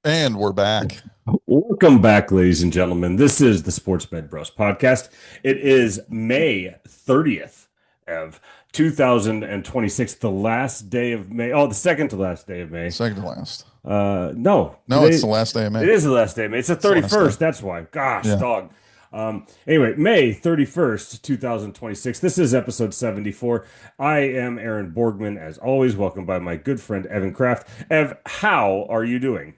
And we're back. Welcome back, ladies and gentlemen. This is the Sports Med Bros podcast. It is May 30th of 2026, the last day of May. Oh, the second to last day of May. Second to last. No, No, it's the today last day of it May. is the last day of May. It's the It's the last day. 31st. That's why. Gosh, Yeah. dog. Anyway, May 31st, 2026. This is episode 74. I am Aaron Borgman, as always, welcomed by my good friend Evan Kraft. Ev, how are you doing?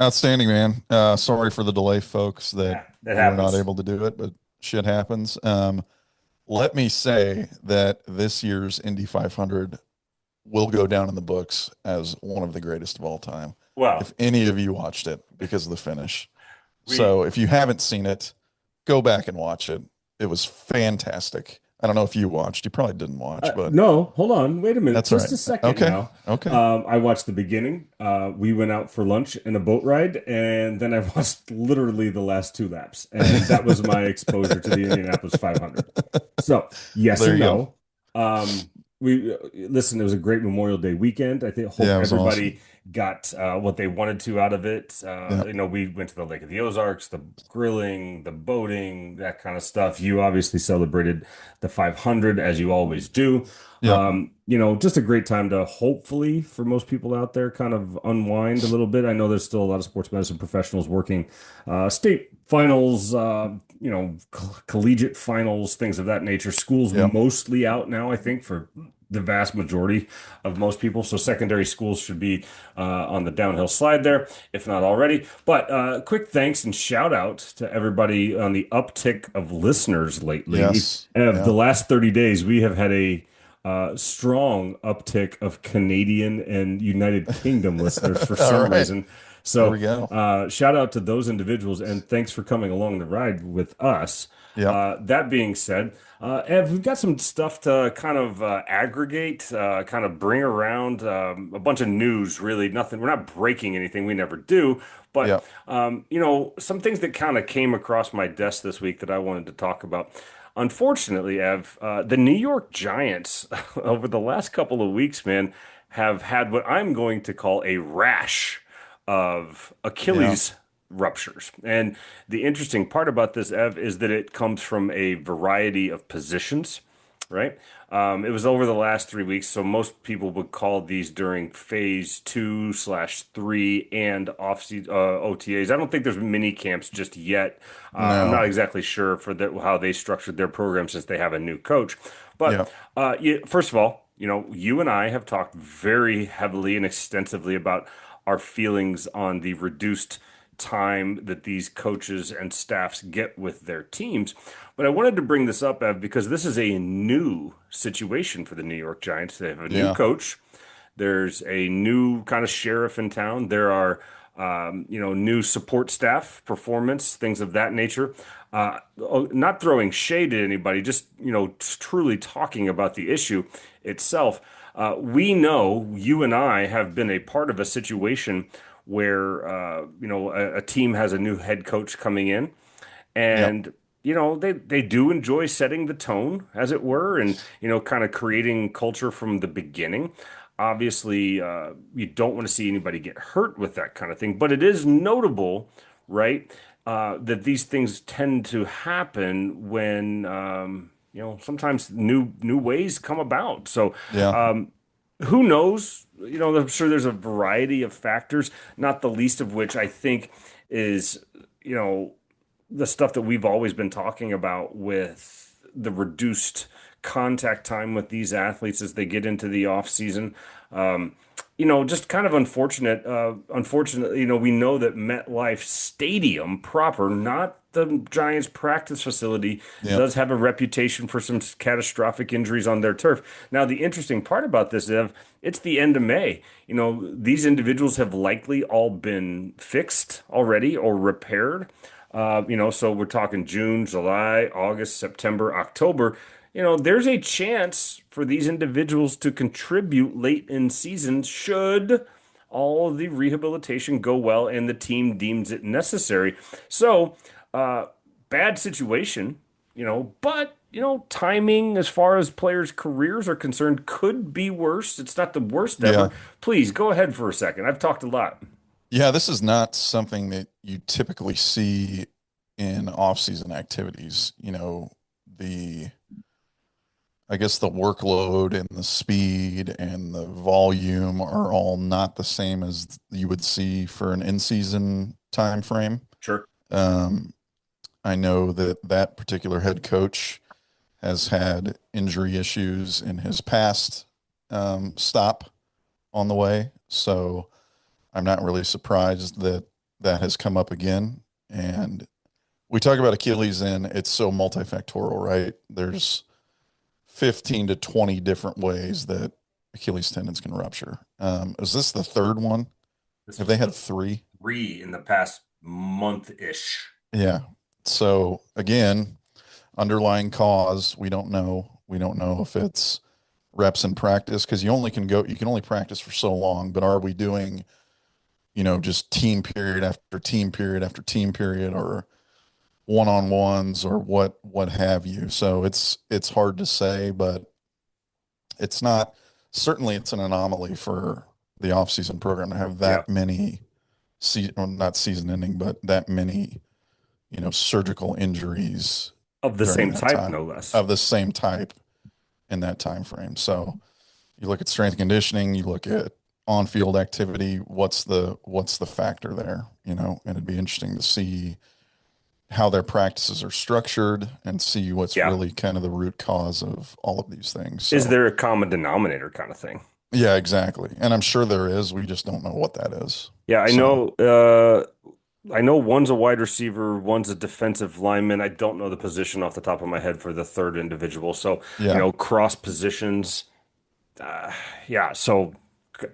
Outstanding, man. Sorry for the delay, folks, that Yeah, that we were not happens. able to do it, but shit happens. Let me say that this year's Indy 500 will go down in the books as one of the greatest of all time. Well, If any of you watched it because of the finish. we So if you haven't seen it, go back and watch it. It was fantastic. I don't know if you watched. You probably didn't watch, but No, hold on. Wait a minute. that's all Just right. a second Okay. now. Okay. I watched the beginning. We went out for lunch and a boat ride, and then I watched literally the last two laps. And that was my exposure to the Indianapolis 500. So, yes There and you go. no. We listen, it was a great Memorial Day weekend. I think hope Yeah, it was awesome. everybody got what they wanted to out of it. Yeah. We went to the Lake of the Ozarks, the grilling, the boating, that kind of stuff. You obviously celebrated the 500 as you always do. Yeah. Just a great time to hopefully for most people out there kind of unwind a little bit. I know there's still a lot of sports medicine professionals working state finals, collegiate finals, things of that nature. School's Yeah. mostly out now, I think, for the vast majority of most people. So secondary schools should be on the downhill slide there, if not already. But quick thanks and shout out to everybody on the uptick of listeners lately. Yes. Of the Yeah. last 30 days, we have had a strong uptick of Canadian and United Kingdom listeners for All some right. reason. There we So, go. shout out to those individuals and thanks for coming along the ride with us. Yeah. That being said, Ev, we've got some stuff to kind of aggregate, kind of bring around a bunch of news, really nothing. We're not breaking anything, we never do. But, Yeah. some things that kind of came across my desk this week that I wanted to talk about. Unfortunately, Ev, the New York Giants over the last couple of weeks, man, have had what I'm going to call a rash of Yeah. Achilles ruptures. And the interesting part about this, Ev, is that it comes from a variety of positions, right? It was over the last 3 weeks, so most people would call these during phase 2/3 and off OTAs. I don't think there's mini camps just yet. I'm not No. exactly sure for how they structured their program since they have a new coach. But Yeah. first of all, you and I have talked very heavily and extensively about our feelings on the reduced time that these coaches and staffs get with their teams. But I wanted to bring this up, Ev, because this is a new situation for the New York Giants. They have a new Yeah. coach. There's a new kind of sheriff in town. There are, new support staff, performance, things of that nature. Not throwing shade at anybody, just, truly talking about the issue itself. We know you and I have been a part of a situation where, a team has a new head coach coming in Yeah. and they do enjoy setting the tone, as it were, and kind of creating culture from the beginning. Obviously, you don't want to see anybody get hurt with that kind of thing, but it is notable, right, that these things tend to happen when sometimes new ways come about. So Yeah. who knows? I'm sure there's a variety of factors, not the least of which I think is, you know, the stuff that we've always been talking about with the reduced contact time with these athletes as they get into the off season. Just kind of unfortunate. Unfortunately, we know that MetLife Stadium proper, not the Giants practice facility, Yeah. does have a reputation for some catastrophic injuries on their turf. Now, the interesting part about this, Ev, it's the end of May. These individuals have likely all been fixed already or repaired. So we're talking June, July, August, September, October. There's a chance for these individuals to contribute late in season should all of the rehabilitation go well and the team deems it necessary. So, uh, bad situation, but timing as far as players' careers are concerned could be worse. It's not the worst ever. Yeah. Please go ahead for a second. I've talked a lot. Yeah, this is not something that you typically see in off-season activities. The I guess the workload and the speed and the volume are all not the same as you would see for an in-season time frame. Sure. Um, I know that that particular head coach has had injury issues in his past stop on the way, so I'm not really surprised that that has come up again. And we talk about Achilles, and it's so multifactorial, right? There's 15 to 20 different ways that Achilles tendons can rupture. Is this the third one? This Have was they had the three? three in the past month-ish. Yeah. So again, underlying cause, we don't know. We don't know if it's reps in practice because you can only practice for so long, but are we doing, just team period after team period after team period or one-on-ones or what have you. So it's hard to say, but it's not certainly it's an anomaly for the off-season program to have Yeah. that many well, not season ending, but that many, surgical injuries Of the during same that type, time no less. of the same type in that time frame. So you look at strength and conditioning, you look at on-field activity, what's the factor there, and it'd be interesting to see how their practices are structured and see what's Yeah. really kind of the root cause of all of these things. Is So there a common denominator kind of thing? yeah, exactly. And I'm sure there is. We just don't know what that is. Yeah, I So know. I know one's a wide receiver, one's a defensive lineman. I don't know the position off the top of my head for the third individual. So, yeah, cross positions. Uh, yeah, so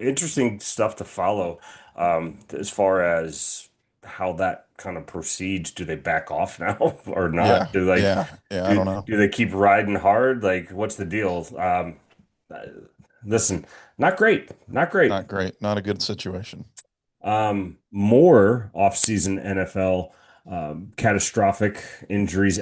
interesting stuff to follow. As far as how that kind of proceeds, do they back off now or not? yeah, Do like yeah, yeah. I do don't know. do they keep riding hard? Like, what's the deal? Uh, Listen, not great, not great. Not great. Not a good situation. More off-season NFL catastrophic injuries.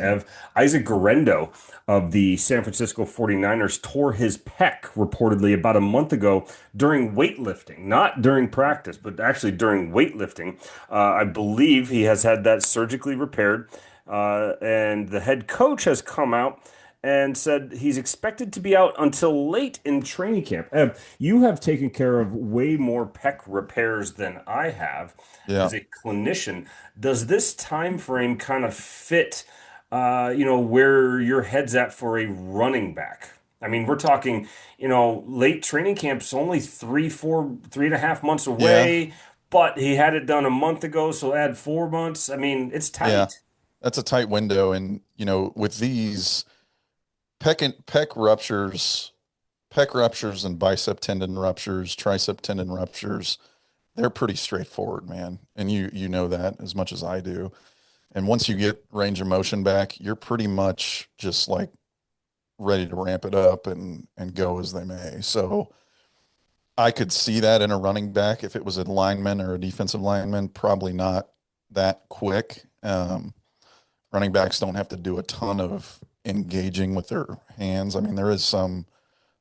Isaac Guerendo of the San Francisco 49ers tore his pec reportedly about a month ago during weightlifting, not during practice, but actually during weightlifting. I believe he has had that surgically repaired, and the head coach has come out and said he's expected to be out until late in training camp. You have taken care of way more pec repairs than I have Yeah, as a clinician. Does this time frame kind of fit, where your head's at for a running back? I mean, we're talking, late training camp's only 3.5 months yeah, away, but he had it done a month ago, so add 4 months. I mean, it's yeah. tight. That's a tight window, and with these pec ruptures, pec ruptures, and bicep tendon ruptures, tricep tendon ruptures, they're pretty straightforward, man. And you know that as much as I do. And once you get range of motion back, you're pretty much just like ready to ramp it up and go as they may. So I could see that in a running back if it was a lineman or a defensive lineman, probably not that quick. Running backs don't have to do a ton of engaging with their hands. I mean, there is some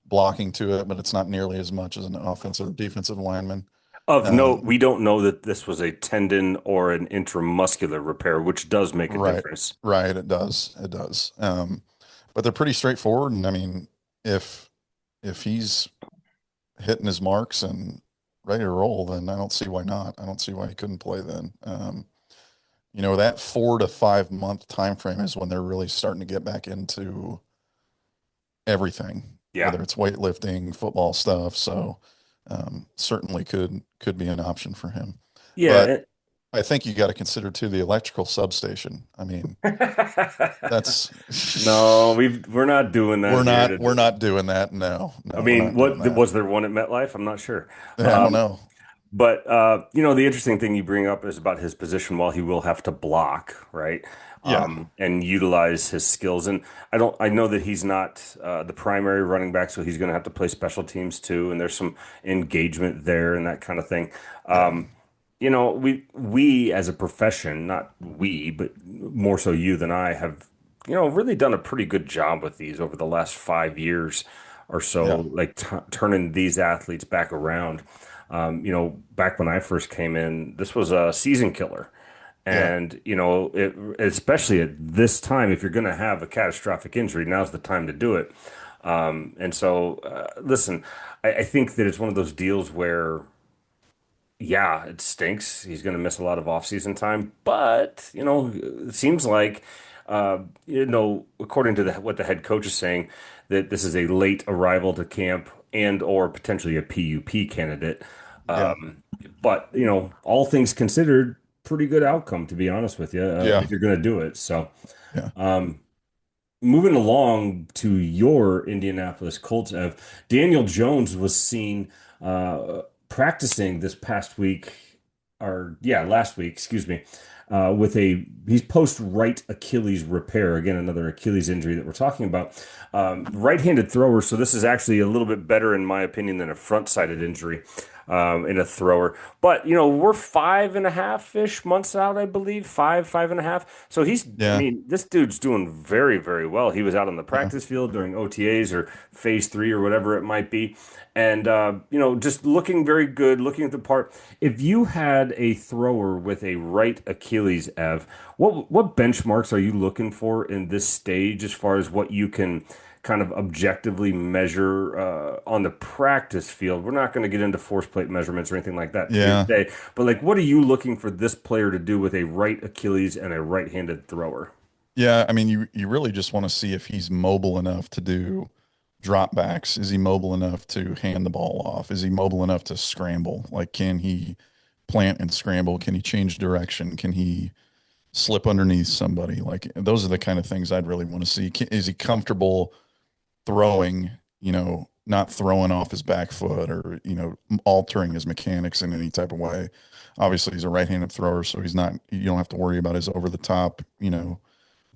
blocking to it, but it's not nearly as much as an offensive or defensive lineman. Of note, Um, we don't know that this was a tendon or an intramuscular repair, which does make a right, difference. right. It does. But they're pretty straightforward. And I mean, if he's hitting his marks and ready to roll, then I don't see why not. I don't see why he couldn't play then. That 4 to 5 month time frame is when they're really starting to get back into everything, Yeah. whether it's weightlifting, football stuff. So certainly could be an option for him. But Yeah. I think you got to consider too the electrical substation. I mean, that's No, we're not doing that we're here not we're today. not doing that. No, I no, we're mean, not doing what that. was there one at MetLife? I'm not sure. Yeah, I don't Um, know. But the interesting thing you bring up is about his position while he will have to block, right? Yeah, And utilize his skills. And I know that he's not the primary running back, so he's going to have to play special teams too. And there's some engagement there and that kind of thing. yeah, We as a profession, not we, but more so you than I, have really done a pretty good job with these over the last 5 years or so, yeah, like t turning these athletes back around. Back when I first came in, this was a season killer. Yeah. And, especially at this time, if you're going to have a catastrophic injury, now's the time to do it. Listen, I think that it's one of those deals where, yeah, it stinks. He's going to miss a lot of offseason time, but it seems like, according to what the head coach is saying, that this is a late arrival to camp and or potentially a PUP candidate. Yeah. But all things considered, pretty good outcome to be honest with you, Yeah. if you're going to do it. So, Yeah. moving along to your Indianapolis Colts, Ev, Daniel Jones was seen practicing this past week, or yeah, last week, excuse me, with he's post right Achilles repair. Again, another Achilles injury that we're talking about. Right-handed thrower, so this is actually a little bit better in my opinion than a front-sided injury in a thrower. But we're 5.5-ish months out, I believe, 5.5. So I Yeah. mean, this dude's doing very, very well. He was out on the Yeah. practice field during OTAs or phase 3 or whatever it might be. And, just looking very good, looking at the part. If you had a thrower with a right Achilles, Ev, what benchmarks are you looking for in this stage as far as what you can kind of objectively measure on the practice field? We're not going to get into force plate measurements or anything like that here Yeah. today, but like, what are you looking for this player to do with a right Achilles and a right-handed thrower? Yeah. I mean, you really just want to see if he's mobile enough to do drop backs. Is he mobile enough to hand the ball off? Is he mobile enough to scramble? Like, can he plant and scramble? Can he change direction? Can he slip underneath somebody? Like, those are the kind of things I'd really want to see. Is he comfortable throwing, not throwing off his back foot or, altering his mechanics in any type of way? Obviously, he's a right-handed thrower, so you don't have to worry about his over the top,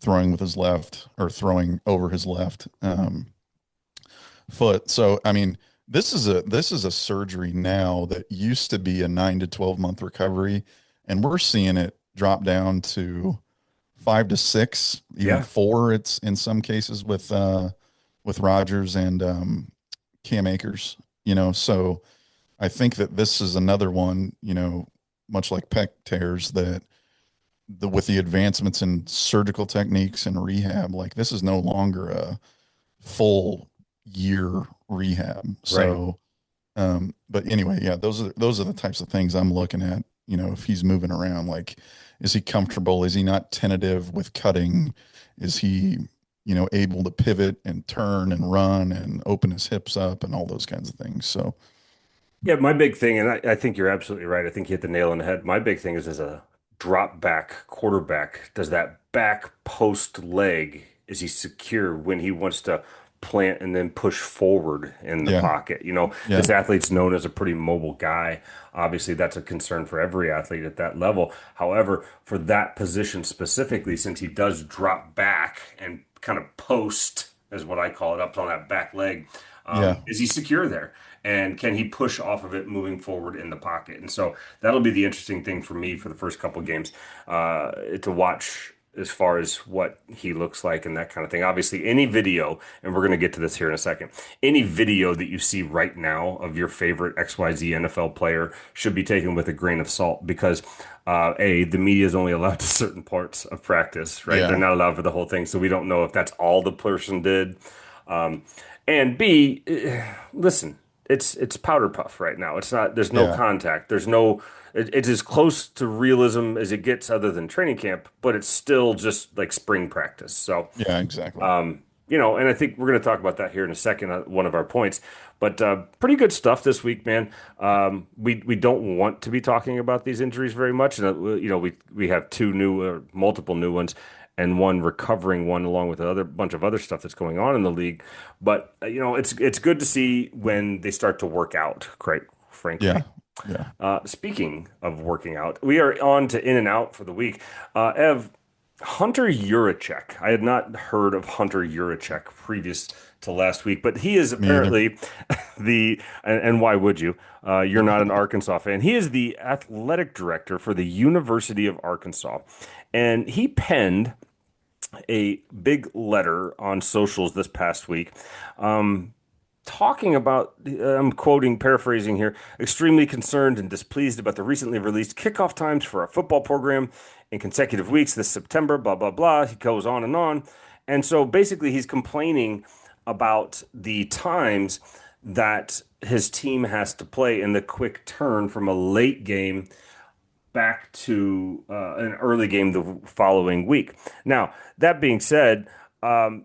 throwing with his left or throwing over his left foot. So, I mean, this is a surgery now that used to be a 9 to 12 month recovery, and we're seeing it drop down to 5 to 6, even Yeah. 4. It's in some cases with Rogers and Cam Akers. So I think that this is another one. Much like pec tears, that with the advancements in surgical techniques and rehab, like this is no longer a full year rehab. Right. So, but anyway, yeah, those are the types of things I'm looking at. If he's moving around, like, is he comfortable? Is he not tentative with cutting? Is he, able to pivot and turn and run and open his hips up and all those kinds of things? So, Yeah, my big thing, and I think you're absolutely right. I think you hit the nail on the head. My big thing is as a drop back quarterback, does that back post leg, is he secure when he wants to plant and then push forward in the yeah, pocket? yeah, This athlete's known as a pretty mobile guy. Obviously, that's a concern for every athlete at that level. However, for that position specifically, since he does drop back and kind of post, is what I call it, up on that back leg, yeah, is he secure there? And can he push off of it moving forward in the pocket? And so that'll be the interesting thing for me for the first couple of games to watch as far as what he looks like and that kind of thing. Obviously, any video, and we're going to get to this here in a second, any video that you see right now of your favorite XYZ NFL player should be taken with a grain of salt because the media is only allowed to certain parts of practice, right? They're yeah, not allowed for the whole thing. So we don't know if that's all the person did. Um, and B, listen, it's powder puff right now. It's not. There's no yeah, contact. There's no. It's as close to realism as it gets, other than training camp. But it's still just like spring practice. So, yeah, exactly. and I think we're going to talk about that here in a second. One of our points, but pretty good stuff this week, man. We don't want to be talking about these injuries very much, and we have two new, multiple new ones, and one recovering one, along with another bunch of other stuff that's going on in the league. But it's good to see when they start to work out. Quite frankly. Yeah, yeah. Speaking of working out, we are on to in and out for the week. Ev, Hunter Yurachek. I had not heard of Hunter Yurachek previous to last week, but he is Me either. apparently and why would you? You're not an Arkansas fan. He is the athletic director for the University of Arkansas, and he penned a big letter on socials this past week, talking about, I'm quoting, paraphrasing here, extremely concerned and displeased about the recently released kickoff times for our football program in consecutive weeks this September, blah, blah, blah. He goes on and on. And so basically, he's complaining about the times that his team has to play in the quick turn from a late game back to an early game the following week. Now, that being said, I'm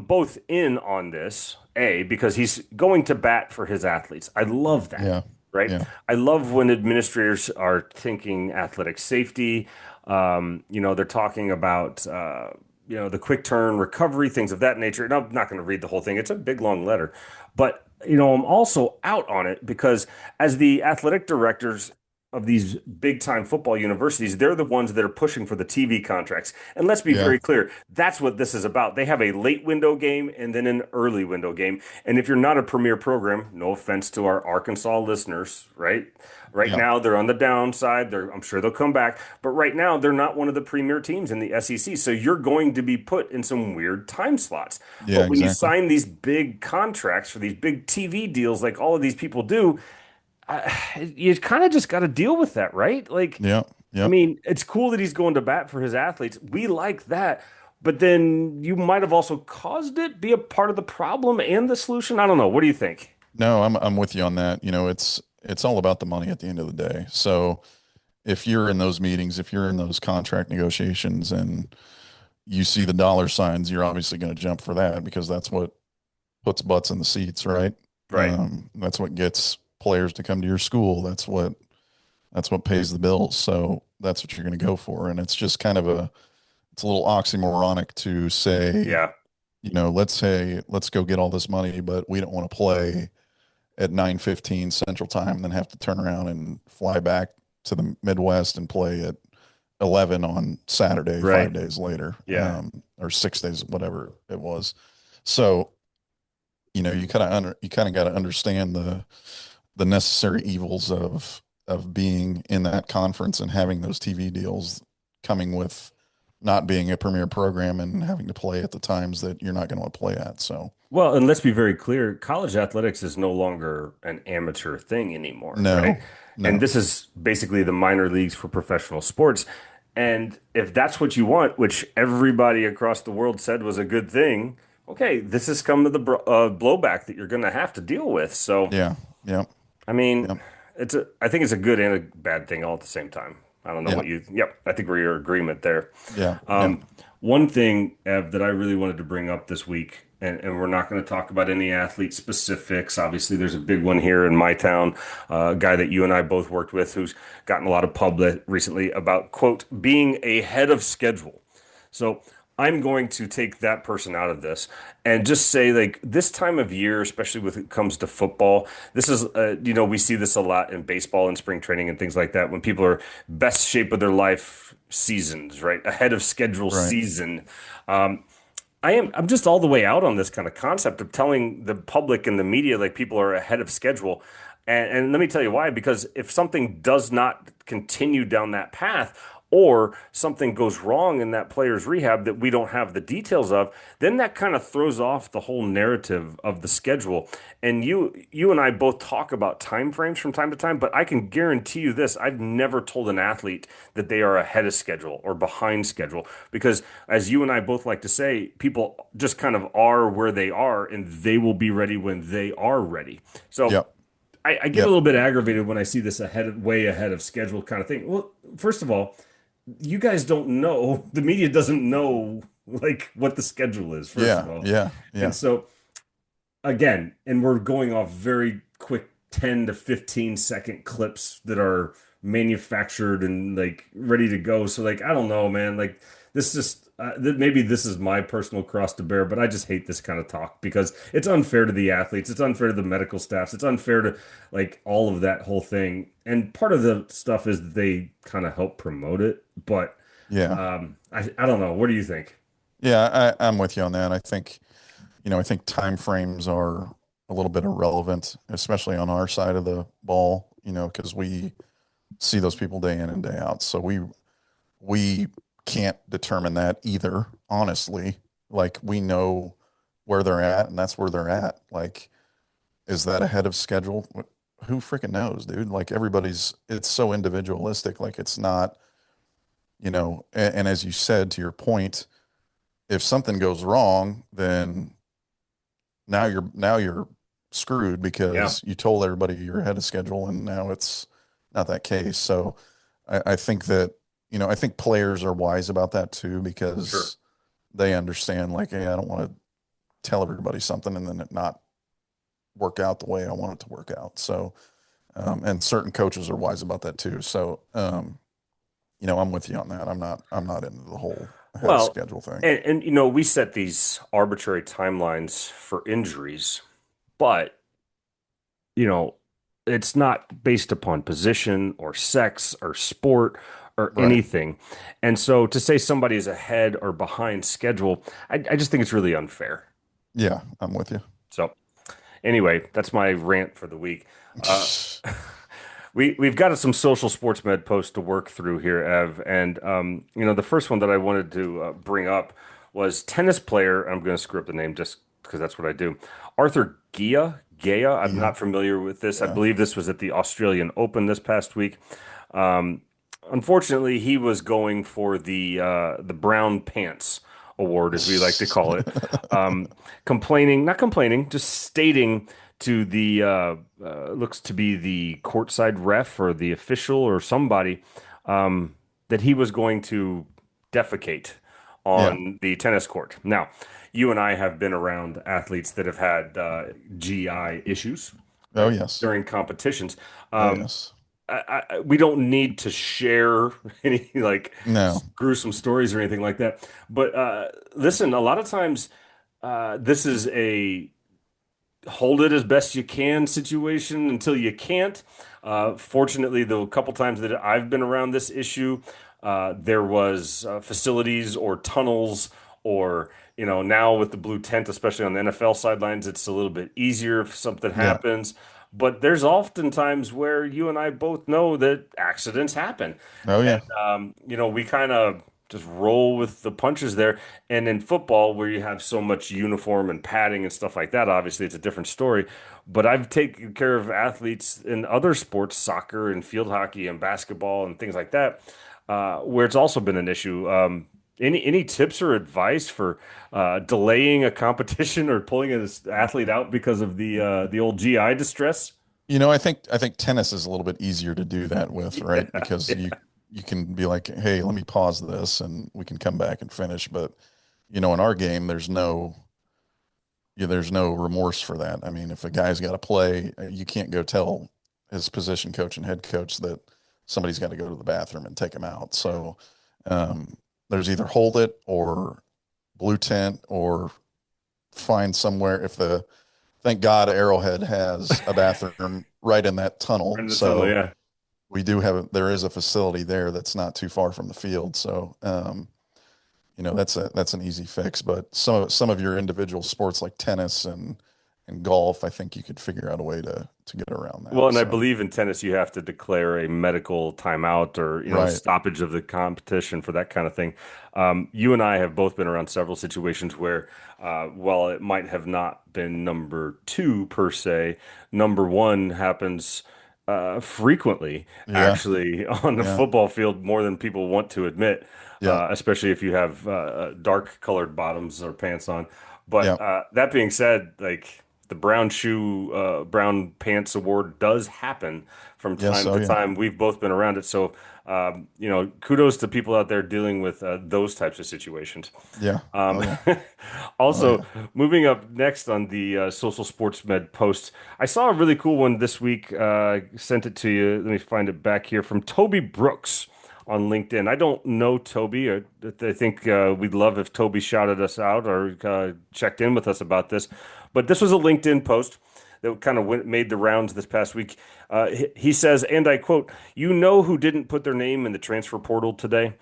both in on this, A, because he's going to bat for his athletes. I love that, Yeah. right? Yeah. I love when administrators are thinking athletic safety. They're talking about, the quick turn recovery, things of that nature. And I'm not going to read the whole thing. It's a big, long letter. But, I'm also out on it because as the athletic directors of these big time football universities, they're the ones that are pushing for the TV contracts. And let's be Yeah. very clear, that's what this is about. They have a late window game and then an early window game. And if you're not a premier program, no offense to our Arkansas listeners, right? Right Yeah. now they're on the downside. I'm sure they'll come back, but right now they're not one of the premier teams in the SEC. So you're going to be put in some weird time slots. Yeah, But when you exactly. sign these big contracts for these big TV deals like all of these people do, you kind of just got to deal with that, right? Like, Yeah. I Yep. mean, it's cool that he's going to bat for his athletes. We like that. But then you might have also caused it, be a part of the problem and the solution. I don't know. What do you think? No, I'm with you on that. It's all about the money at the end of the day. So if you're in those meetings, if you're in those contract negotiations and you see the dollar signs, you're obviously going to jump for that because that's what puts butts in the seats, right? Right. That's what gets players to come to your school. That's what pays the bills. So that's what you're going to go for. And it's just kind of it's a little oxymoronic to say, Yeah. let's say, let's go get all this money, but we don't want to play at 9:15 Central Time, and then have to turn around and fly back to the Midwest and play at 11 on Saturday, Right. 5 days later, Yeah. or 6 days, whatever it was. So, you kind of got to understand the necessary evils of being in that conference and having those TV deals coming with not being a premier program and having to play at the times that you're not going to play at. So, Well, and let's be very clear, college athletics is no longer an amateur thing anymore, right? no, And no, this is basically the minor leagues for professional sports. And if that's what you want, which everybody across the world said was a good thing, okay, this has come to the blowback that you're going to have to deal with. So, yeah, yeah, I mean, yeah, I think it's a good and a bad thing all at the same time. I don't know yeah, yep, I think we're your agreement there. yeah, yeah, Um, One thing, Ev, that I really wanted to bring up this week, and we're not going to talk about any athlete specifics. Obviously, there's a big one here in my town, a guy that you and I both worked with who's gotten a lot of public recently about, quote, being ahead of schedule. So I'm going to take that person out of this and just say, like, this time of year, especially when it comes to football, this is, we see this a lot in baseball and spring training and things like that when people are best shape of their life seasons, right? Ahead of schedule right. season. I'm just all the way out on this kind of concept of telling the public and the media like people are ahead of schedule. And let me tell you why, because if something does not continue down that path or something goes wrong in that player's rehab that we don't have the details of, then that kind of throws off the whole narrative of the schedule. And you and I both talk about time frames from time to time, but I can guarantee you this, I've never told an athlete that they are ahead of schedule or behind schedule because as you and I both like to say, people just kind of are where they are and they will be ready when they are ready. So Yep, I get a yep, little bit aggravated when I see this way ahead of schedule kind of thing. Well, first of all, you guys don't know, the media doesn't know like what the schedule is, first of yeah, all. yeah, And yeah, so again, and we're going off very quick 10 to 15-second clips that are manufactured and like ready to go. So like I don't know, man, like this just maybe this is my personal cross to bear, but I just hate this kind of talk because it's unfair to the athletes, it's unfair to the medical staffs, it's unfair to like all of that whole thing. And part of the stuff is that they kind of help promote it, but yeah, I don't know. What do you think? yeah. I'm with you on that. I think time frames are a little bit irrelevant, especially on our side of the ball, because we see those people day in and day out. So we can't determine that either, honestly. Like we know where they're at, and that's where they're at. Like Is that ahead of schedule? Who freaking knows, dude? Like it's so individualistic. Like it's not, and as you said, to your point, if something goes wrong, then now you're screwed Yeah, because you told everybody you're ahead of schedule, and now it's not that case. So I think that, I think players are wise about that too sure. because they understand like, hey, I don't want to tell everybody something and then it not work out the way I want it to work out. So, and certain coaches are wise about that too. So, I'm with you on that. I'm not into the whole ahead of Well, schedule thing. and we set these arbitrary timelines for injuries, but you know, it's not based upon position or sex or sport or Right. anything. And so to say somebody is ahead or behind schedule, I just think it's really unfair. Yeah, I'm with you. So anyway, that's my rant for the week. Uh, we've got some social sports med posts to work through here, Ev, and the first one that I wanted to bring up was tennis player. I'm going to screw up the name just because that's what I do. Arthur Gaya. I'm Yeah. not familiar with this. I Yeah. believe this was at the Australian Open this past week. Um, Unfortunately, he was going for the brown pants award, as we like to call it, um, not complaining, just stating to the looks to be the courtside ref or the official or somebody that he was going to defecate Yeah. on the tennis court. Now, you and I have been around athletes that have had GI issues, Oh right, yes. during competitions. Oh Um, yes. we don't need to share any like No. gruesome stories or anything like that. But listen, a lot of times this is a hold it as best you can situation until you can't. Fortunately, the couple times that I've been around this issue, there was facilities or tunnels or now with the blue tent, especially on the NFL sidelines, it's a little bit easier if something Yeah. happens. But there's often times where you and I both know that accidents happen. Oh yeah. We kind of just roll with the punches there. And in football, where you have so much uniform and padding and stuff like that, obviously it's a different story. But I've taken care of athletes in other sports, soccer and field hockey and basketball and things like that, where it's also been an issue. Any tips or advice for delaying a competition or pulling an athlete out because of the old GI distress? I think tennis is a little bit easier to do that with, Yeah, right? Because you yeah, you can be like, hey, let me pause this and we can come back and finish. But in our game, there's no remorse for that. I mean, if a guy's got to play, you can't go tell his position coach and head coach that somebody's got to go to the bathroom and take him out. So um, there's either hold it or blue tent or find somewhere. Thank God Arrowhead has a bathroom right in that tunnel. in the tunnel, So yeah. there is a facility there that's not too far from the field. So, that's an easy fix, but some of your individual sports like tennis and golf, I think you could figure out a way to get around Well, that. and I So, believe in tennis, you have to declare a medical timeout or, right. stoppage of the competition for that kind of thing. You and I have both been around several situations where, while it might have not been number two per se, number one happens frequently, Yeah. actually, on the Yeah. football field more than people want to admit, Yeah. especially if you have dark colored bottoms or pants on. Yeah. But that being said, like the brown pants award does happen from Yes. time Oh to yeah. time. We've both been around it. So, kudos to people out there dealing with those types of situations. Yeah. Oh Um, yeah. Oh also, yeah. moving up next on the social sports med post, I saw a really cool one this week. Sent it to you. Let me find it back here from Toby Brooks on LinkedIn. I don't know Toby. I think we'd love if Toby shouted us out or checked in with us about this. But this was a LinkedIn post that kind of made the rounds this past week. He says, and I quote, "You know who didn't put their name in the transfer portal today?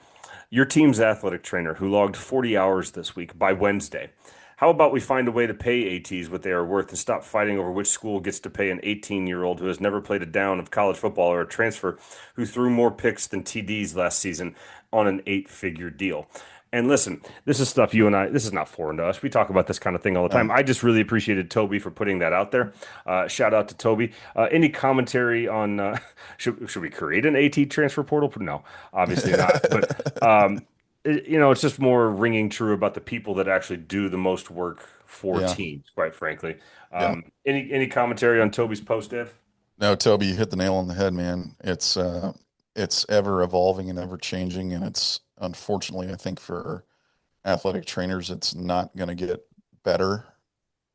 Your team's athletic trainer who logged 40 hours this week by Wednesday. How about we find a way to pay ATs what they are worth and stop fighting over which school gets to pay an 18-year-old who has never played a down of college football or a transfer who threw more picks than TDs last season on an eight-figure deal?" And listen, this is stuff you and I, this is not foreign to us. We talk about this kind of thing all the time. No. I just really appreciated Toby for putting that out there. Shout out to Toby. Any commentary on, should we create an AT transfer portal? No, obviously not. But, it's just more ringing true about the people that actually do the most work for Yeah. teams, quite frankly. Yeah. Any commentary on Toby's post, Dev? No, Toby, you hit the nail on the head, man. It's ever evolving and ever changing, and it's unfortunately, I think for athletic trainers, it's not going to get better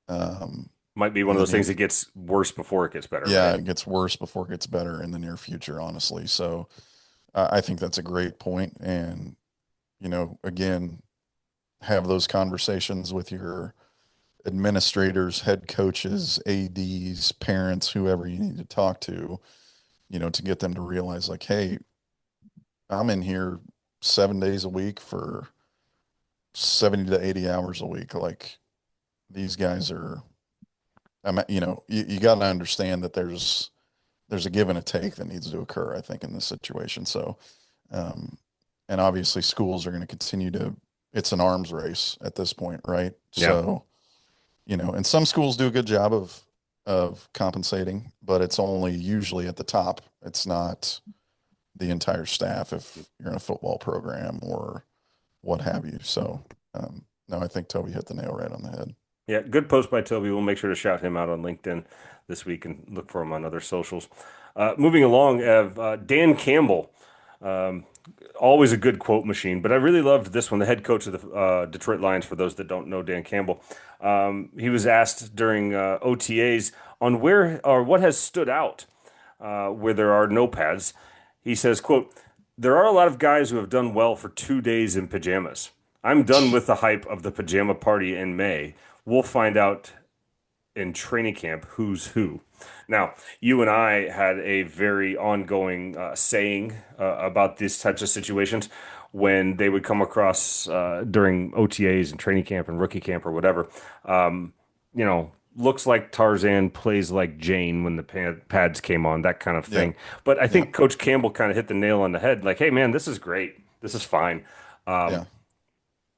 Might be one in of the those near. things that gets worse before it gets better, Yeah, right? it gets worse before it gets better in the near future, honestly. So I think that's a great point, and again, have those conversations with your administrators, head coaches, ADs, parents, whoever you need to talk to get them to realize like, hey, I'm in here 7 days a week for 70 to 80 hours a week. Like these guys are, you got to understand that there's a give and a take that needs to occur, I think, in this situation. So, um, and obviously schools are going to continue it's an arms race at this point, right? Yeah. So, and some schools do a good job of compensating, but it's only usually at the top. It's not the entire staff if you're in a football program or what have you. So, no, I think Toby hit the nail right on the head. Yeah, good post by Toby. We'll make sure to shout him out on LinkedIn this week and look for him on other socials. Moving along, Ev, Dan Campbell, um, always a good quote machine, but I really loved this one. The head coach of the Detroit Lions, for those that don't know Dan Campbell, he was asked during OTAs on where or what has stood out where there are no pads. He says, quote, there are a lot of guys who have done well for 2 days in pajamas. I'm done with the hype of the pajama party in May. We'll find out in training camp who's who. Now, you and I had a very ongoing saying about these types of situations when they would come across during OTAs and training camp and rookie camp or whatever. Looks like Tarzan, plays like Jane when the pads came on, that kind of Yeah, thing. But I yeah, think Coach Campbell kind of hit the nail on the head. Like, hey, man, this is great. This is fine. yeah,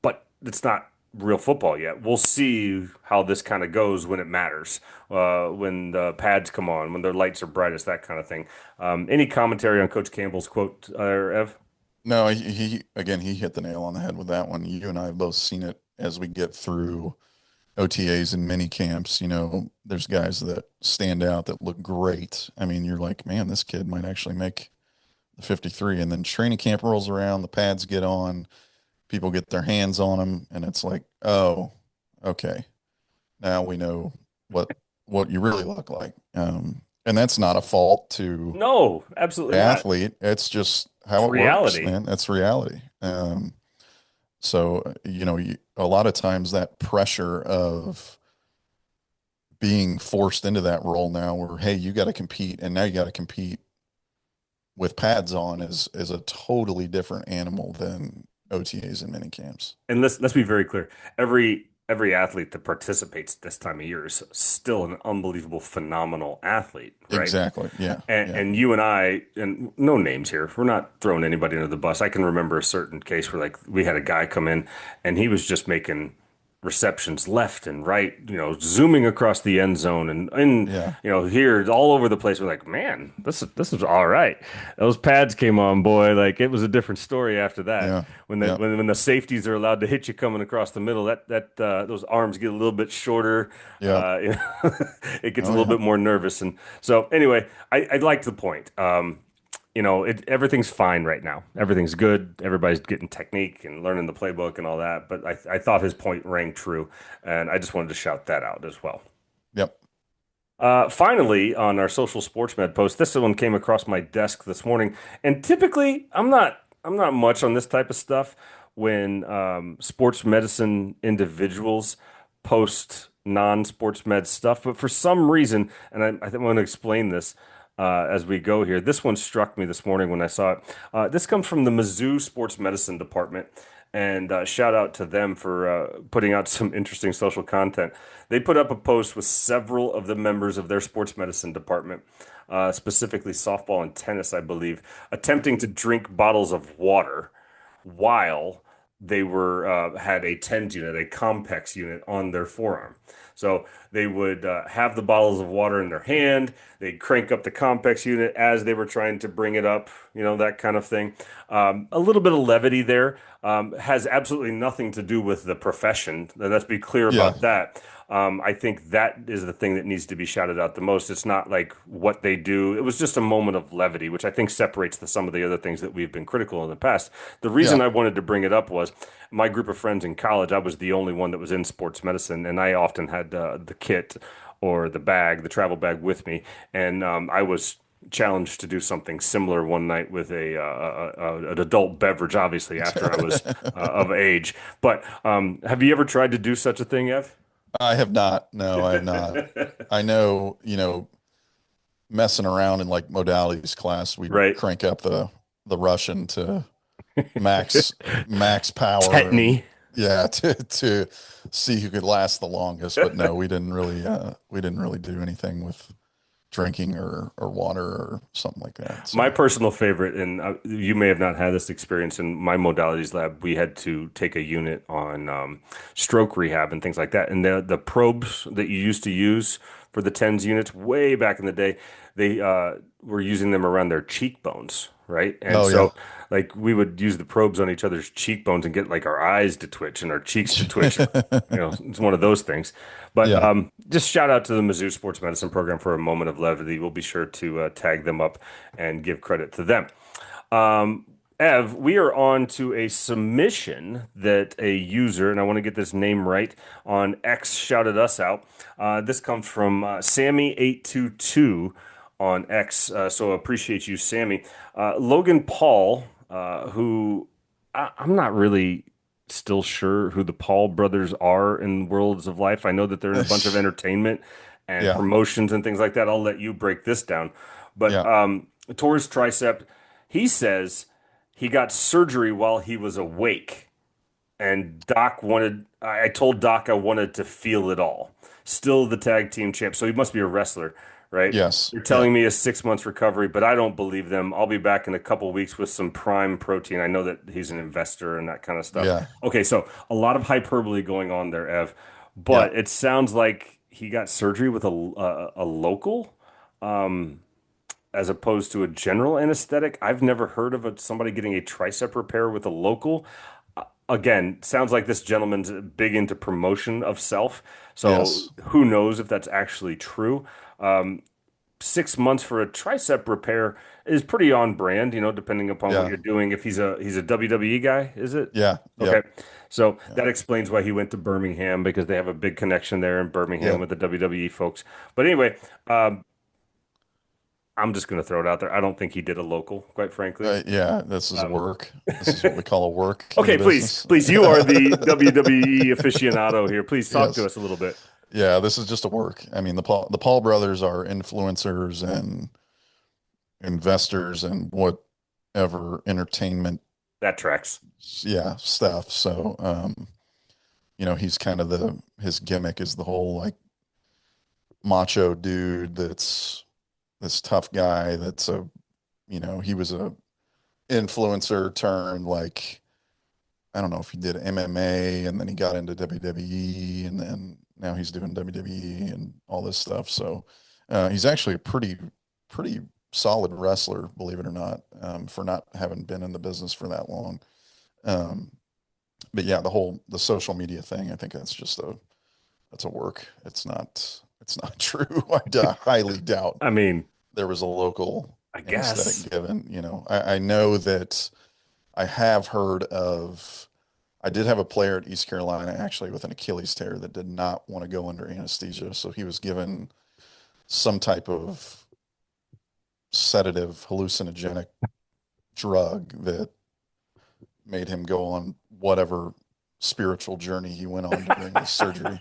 But it's not real football yet. We'll see how this kind of goes when it matters, when the pads come on, when their lights are brightest, that kind of thing. Any commentary on Coach Campbell's quote, Ev? no, he hit the nail on the head with that one. You and I have both seen it as we get through OTAs and mini camps. There's guys that stand out that look great. I mean, you're like, man, this kid might actually make the 53. And then training camp rolls around, the pads get on, people get their hands on them, and it's like, oh, okay, now we know what you really look like. And that's not a fault to No, the absolutely not. athlete. It's just It's how it works, reality. man. That's reality. So a lot of times that pressure of being forced into that role now, where hey, you got to compete, and now you got to compete with pads on, is a totally different animal than OTAs and mini camps. And let's be very clear. Every athlete that participates this time of year is still an unbelievable, phenomenal athlete, right? Exactly. Yeah. Yeah. And you and I, and no names here, we're not throwing anybody under the bus. I can remember a certain case where like we had a guy come in and he was just making receptions left and right, zooming across the end zone and Yeah. here all over the place. We're like, man, this is all right. Those pads came on, boy. Like it was a different story after that. Yeah. When the Yeah. when the safeties are allowed to hit you coming across the middle, that those arms get a little bit shorter. Yeah. It gets a Oh little yeah. bit more nervous. And so anyway, I like the point. Everything's fine right now. Everything's good. Everybody's getting technique and learning the playbook and all that. But I thought his point rang true, and I just wanted to shout that out as well. Yep. Finally, on our social sports med post, this one came across my desk this morning, and typically I'm not much on this type of stuff when sports medicine individuals post non-sports med stuff, but for some reason, and I think I want to explain this as we go here. This one struck me this morning when I saw it. This comes from the Mizzou Sports Medicine Department. And shout out to them for putting out some interesting social content. They put up a post with several of the members of their sports medicine department, specifically softball and tennis, I believe, attempting to drink bottles of water while they were had a TENS unit, a Compex unit on their forearm. So they would have the bottles of water in their hand. They'd crank up the Compex unit as they were trying to bring it up, that kind of thing. A little bit of levity there has absolutely nothing to do with the profession. Let's be clear Yeah. about that. I think that is the thing that needs to be shouted out the most. It's not like what they do. It was just a moment of levity, which I think separates some of the other things that we've been critical in the past. The reason Yeah. I wanted to bring it up was my group of friends in college. I was the only one that was in sports medicine, and I often had the kit or the bag, the travel bag with me, and I was challenged to do something similar one night with an adult beverage, obviously after I was of age. But have you ever tried to do such a thing, Ev? I have not. No, I have not. I know, messing around in like modalities class, we Right. crank up the Russian to max max power and Tetany. yeah, to see who could last the longest. But no, we didn't really do anything with drinking or water or something like that. My So personal favorite, and you may have not had this experience in my modalities lab, we had to take a unit on stroke rehab and things like that. And the probes that you used to use for the TENS units way back in the day, they were using them around their cheekbones, right? And oh yeah. so, like, we would use the probes on each other's cheekbones and get like our eyes to twitch and our cheeks to twitch. It's one of those things. But Yeah. just shout out to the Mizzou Sports Medicine Program for a moment of levity. We'll be sure to tag them up and give credit to them. Ev, we are on to a submission that a user, and I want to get this name right, on X shouted us out. This comes from Sammy822 on X, so appreciate you, Sammy. Logan Paul, who I'm not really still sure who the Paul brothers are in Worlds of Life. I know that they're in a bunch of entertainment and Yeah. promotions and things like that. I'll let you break this down. But Yeah. tore his tricep. He says he got surgery while he was awake. And I told Doc I wanted to feel it all. Still the tag team champ. So he must be a wrestler, right? Yes. They're Yeah. telling me a 6 months recovery, but I don't believe them. I'll be back in a couple weeks with some prime protein. I know that he's an investor and that kind of stuff. Yeah. Okay, so a lot of hyperbole going on there, Ev. Yeah. But it sounds like he got surgery with a local as opposed to a general anesthetic. I've never heard of somebody getting a tricep repair with a local. Again, sounds like this gentleman's big into promotion of self. So Yes. who knows if that's actually true? 6 months for a tricep repair is pretty on brand, depending upon what Yeah. you're doing. If he's a WWE guy, is it? Yeah. Okay. Yep. So Yeah. that explains why he went to Birmingham because they have a big connection there in Birmingham Yeah. with the WWE folks. But anyway, I'm just going to throw it out there. I don't think he did a local, quite frankly. Yeah. This is Um, work. This is what we call a work in the okay, please, business. please, you are the WWE aficionado here. Please talk to Yes. us a little bit. Yeah. This is just a work. I mean, the Paul brothers are influencers and investors and whatever entertainment, That tracks. yeah, stuff. So, he's kind of his gimmick is the whole like macho dude that's this tough guy that's he was a influencer turned like I don't know if he did MMA and then he got into WWE and then now he's doing WWE and all this stuff. So he's actually a pretty solid wrestler, believe it or not, for not having been in the business for that long. Um, but yeah, the social media thing, I think that's a work. It's not true. Highly doubt I mean, there was a local I anesthetic guess. given. I know that I have heard of. I did have a player at East Carolina actually with an Achilles tear that did not want to go under anesthesia, so he was given some type of sedative, hallucinogenic drug that made him go on whatever spiritual journey he went on during this surgery.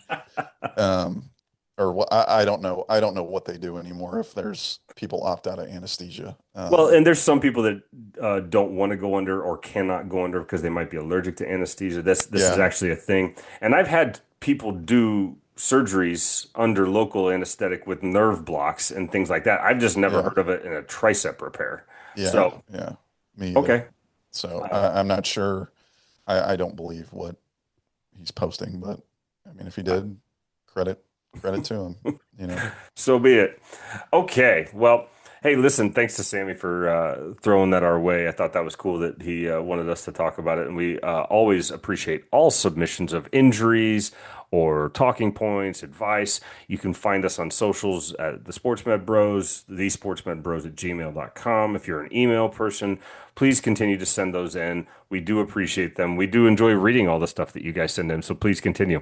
Um, or what I don't know. I don't know what they do anymore if there's people opt out of anesthesia. Well, and there's some people that don't want to go under or cannot go under because they might be allergic to anesthesia. This is Yeah, actually a thing, and I've had people do surgeries under local anesthetic with nerve blocks and things like that. I've just never yeah, heard of it in a tricep repair. yeah, So, yeah. Me either. okay. So Uh, I'm not sure. I don't believe what he's posting, but I mean, if he did, credit credit to him, you know. So be it. Okay. Well, hey, listen, thanks to Sammy for throwing that our way. I thought that was cool that he wanted us to talk about it. And we always appreciate all submissions of injuries or talking points, advice. You can find us on socials at the Sportsmed Bros, thesportsmedbros at gmail.com. If you're an email person, please continue to send those in. We do appreciate them. We do enjoy reading all the stuff that you guys send in. So please continue.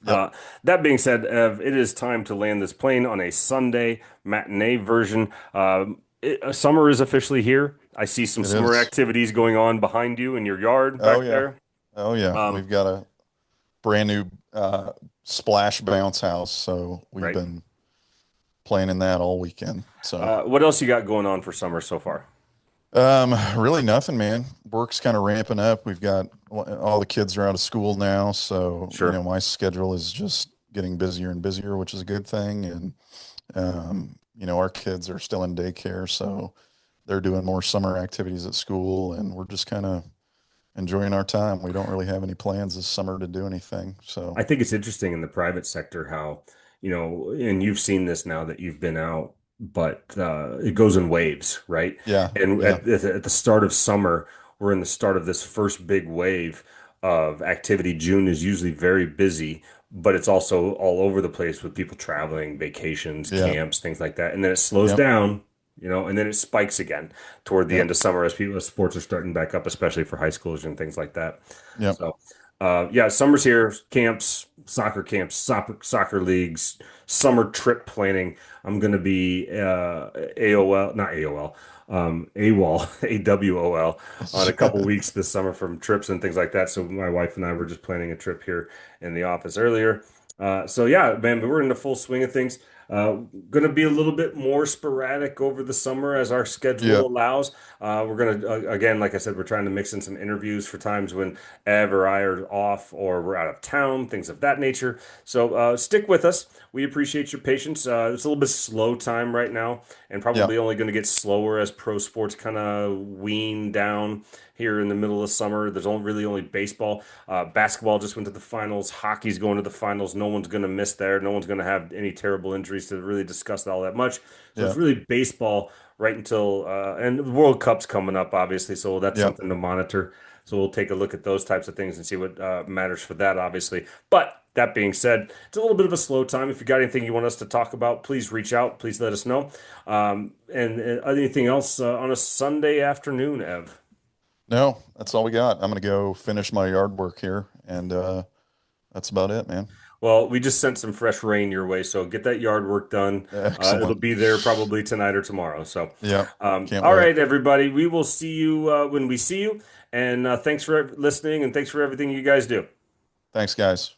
Yep, Uh, that being said, Ev, it is time to land this plane on a Sunday matinee version. Summer is officially here. I see some it summer is. activities going on behind you in your yard Oh back yeah. there. Oh yeah. Um, We've got a brand new splash bounce house, so we've right. been playing in that all weekend. So What else you got going on for summer so far? really nothing, man. Work's kind of ramping up. We've got all the kids are out of school now, so Sure. my schedule is just getting busier and busier, which is a good thing. And our kids are still in daycare, so they're doing more summer activities at school, and we're just kind of enjoying our time. We don't really have any plans this summer to do anything. So I think it's interesting in the private sector how, and you've seen this now that you've been out, but it goes in waves, right? yeah, And yeah, at the start of summer, we're in the start of this first big wave of activity. June is usually very busy, but it's also all over the place with people traveling, vacations, yeah, camps, things like that. And then it slows yep, down, and then it spikes again toward the yep, end of summer as sports are starting back up, especially for high schoolers and things like that. yep. So. Yeah, summer's here. Camps, soccer leagues, summer trip planning. I'm going to be AOL, not AOL, AWOL, AWOL, on a couple weeks this summer from trips and things like that. So my wife and I were just planning a trip here in the office earlier. So yeah, man, but we're in the full swing of things. Going to be a little bit more sporadic over the summer as our schedule Yep. allows. We're going to, again, like I said, we're trying to mix in some interviews for times when Ev or I are off or we're out of town, things of that nature. So stick with us. We appreciate your patience. It's a little bit slow time right now and probably Yep. only going to get slower as pro sports kind of wean down here in the middle of summer. There's only baseball. Basketball just went to the finals. Hockey's going to the finals. No one's going to miss there. No one's going to have any terrible injuries to really discuss all that much. So it's Yep. really baseball right until and the World Cup's coming up, obviously. So that's Yep. something to monitor. So we'll take a look at those types of things and see what matters for that, obviously. But that being said, it's a little bit of a slow time. If you got anything you want us to talk about, please reach out. Please let us know. And anything else on a Sunday afternoon, Ev? No, that's all we got. I'm gonna go finish my yard work here, and that's about it, man. Well, we just sent some fresh rain your way, so get that yard work done. It'll Excellent. be there probably tonight or tomorrow. So, Yep. Can't all wait. right, everybody, we will see you when we see you. And thanks for listening, and thanks for everything you guys do. Thanks, guys.